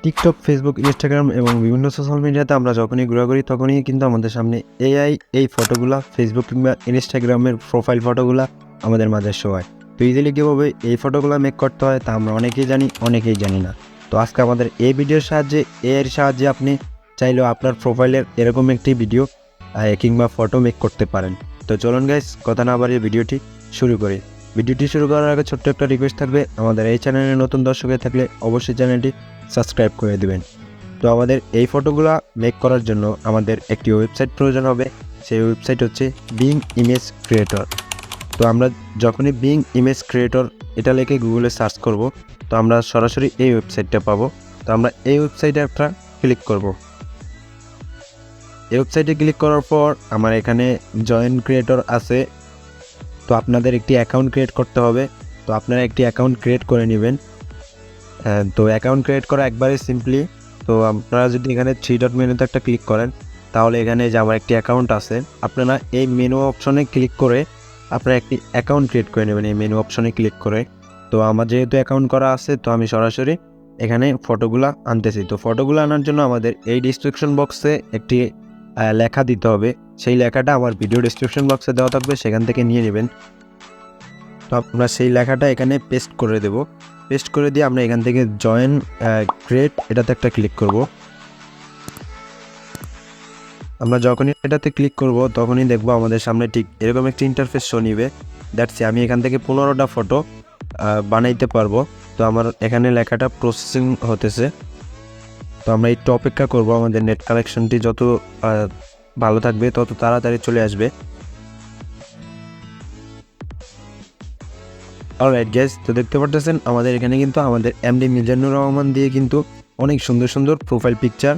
TikTok, Facebook, Instagram এবং বিভিন্ন social মিডিয়াতে আমরা যখনই ঘোরাঘুরি তখনই কিন্তু আমাদের সামনে এআই এই ফটোগুলা ফেসবুক কিংবা ইনস্টাগ্রামের প্রোফাইল ফটোগুলা আমাদের মাঝে শো হয়। তো ইজিলি কীভাবে এই ফটোগুলো মেক করতে হয় তা আমরা অনেকেই জানি না। তো আজকে আমাদের এই ভিডিওর সাহায্যে এআইয়ের সাহায্যে আপনি চাইলেও আপনার প্রোফাইলের এরকম একটি ভিডিও কিংবা ফটো মেক করতে পারেন। তো চলুন গাইস, কথা না বাড়িয়ে ভিডিওটি শুরু করি। ভিডিওটি শুরু করার আগে ছোট্ট একটা রিকোয়েস্ট থাকবে, আমাদের এই চ্যানেলে নতুন দর্শক থাকলে অবশ্যই চ্যানেলটি সাবস্ক্রাইব করে দেবেন। তো আমাদের এই ফটোগুলো মেক করার জন্য আমাদের একটি ওয়েবসাইট প্রয়োজন হবে। সেই ওয়েবসাইট হচ্ছে বিং ইমেজ ক্রিয়েটর। তো আমরা যখনই বিং ইমেজ ক্রিয়েটর এটা লিখে গুগলে সার্চ করব, তো আমরা সরাসরি এই ওয়েবসাইটটা পাবো। তো আমরা এই ওয়েবসাইটে একটা ক্লিক করব। এই ওয়েবসাইটে ক্লিক করার পর আমার এখানে জয়েন ক্রিয়েটর আছে। তো আপনাদের একটি অ্যাকাউন্ট ক্রিয়েট করতে হবে। তো আপনারা একটি অ্যাকাউন্ট ক্রিয়েট করে নেবেন। তো অ্যাকাউন্ট ক্রিয়েট করা একবারে সিম্পলি। তো আপনারা যদি এখানে 3 ডট মেনুতে একটা ক্লিক করেন, তাহলে এখানে যে আমার একটি অ্যাকাউন্ট আছে, আপনারা এই মেনু অপশনে ক্লিক করে আপনারা একটি অ্যাকাউন্ট ক্রিয়েট করে নেবেন এই মেনু অপশনে ক্লিক করে। তো আমার যেহেতু অ্যাকাউন্ট করা আছে, তো আমি সরাসরি এখানে ফটোগুলো আনতেছি। তো ফটোগুলো আনার জন্য আমাদের এই ডিসক্রিপশন বক্সে একটি লেখা দিতে হবে। সেই লেখাটা আমার ভিডিও ডিসক্রিপশন বক্সে দেওয়া থাকবে, সেখান থেকে নিয়ে নেবেন। তো আমরা সেই লেখাটা এখানে পেস্ট করে দেব। পেস্ট করে দিয়ে আমরা এখান থেকে জয়েন ক্রিয়েট এটাতে একটা ক্লিক করব। আমরা যখনই এটাতে ক্লিক করব তখনই দেখব আমাদের সামনে ঠিক এরকম একটি ইন্টারফেস শো নিবে। দ্যাটস আমি এখান থেকে 15টা ফটো বানাইতে পারবো। তো আমার এখানে লেখাটা প্রসেসিং হতেছে। তো আমরা একটু অপেক্ষা করব, আমাদের নেট কানেকশনটি যত ভালো থাকবে তত তাড়াতাড়ি চলে আসবে। অলরাইট গাইস, তো দেখতে পারতেছেন আমাদের এখানে কিন্তু আমাদের এমডি মিজানুর রহমান দিয়ে কিন্তু অনেক সুন্দর সুন্দর প্রোফাইল পিকচার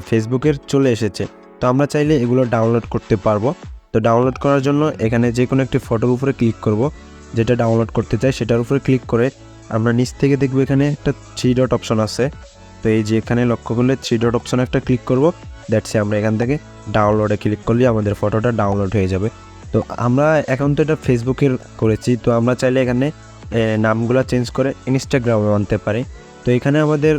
ফেসবুকের চলে এসেছে। তো আমরা চাইলে এগুলো ডাউনলোড করতে পারবো। তো ডাউনলোড করার জন্য এখানে যে কোনো একটি ফটোর উপরে ক্লিক করব, যেটা ডাউনলোড করতে চাই সেটার উপরে ক্লিক করে আমরা নিচ থেকে দেখবো এখানে একটা 3 ডট অপশন আছে। তো এই যে এখানে লক্ষ্য করলে 3 ডট অপশন একটা ক্লিক করব। দ্যাটস আমরা এখান থেকে ডাউনলোডে ক্লিক করলে আমাদের ফটোটা ডাউনলোড হয়ে যাবে। তো আমরা এখন তো এটা ফেসবুকের করেছি, তো আমরা চাইলে এখানে নামগুলো চেঞ্জ করে ইনস্টাগ্রামে আনতে পারি। তো এখানে আমাদের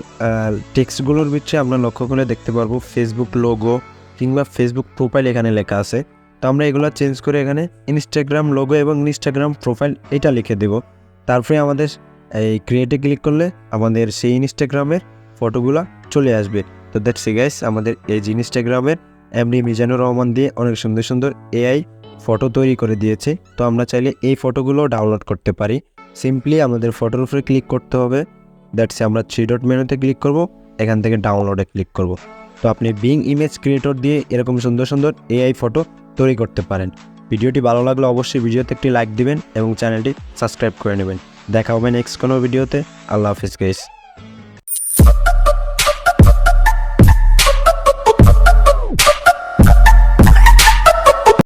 টেক্সটগুলোর ভিতরে আমরা লক্ষ্য করে দেখতে পারবো ফেসবুক লোগো কিংবা ফেসবুক প্রোফাইল এখানে লেখা আছে। তো আমরা এগুলো চেঞ্জ করে এখানে ইনস্টাগ্রাম লোগো এবং ইনস্টাগ্রাম প্রোফাইল এটা লিখে দেব। তারপরে আমাদের এই ক্রিয়েটে ক্লিক করলে আমাদের সেই ইনস্টাগ্রামের ফটোগুলো চলে আসবে। তো দ্যাটস ইট গাইস, আমাদের এই যে ইনস্টাগ্রামের এমডি মিজানুর রহমান দিয়ে অনেক সুন্দর সুন্দর এআই ফটো তৈরি করে দিয়েছে। তো আমরা চাইলে এই ফটোগুলো ডাউনলোড করতে পারি। সিম্পলি আমাদের ফটোর উপরে ক্লিক করতে হবে। দ্যাটস আমরা 3 ডট মেনুতে ক্লিক করব, এখান থেকে ডাউনলোডে ক্লিক করব। তো আপনি বিং ইমেজ ক্রিয়েটর দিয়ে এরকম সুন্দর সুন্দর এআই ফটো তৈরি করতে পারেন। ভিডিওটি ভালো লাগলে অবশ্যই ভিডিওতে একটি লাইক দিবেন এবং চ্যানেলটি সাবস্ক্রাইব করে নেবেন। দেখা হবে নেক্সট কোনো ভিডিওতে। আল্লাহ হাফিজ গাইস।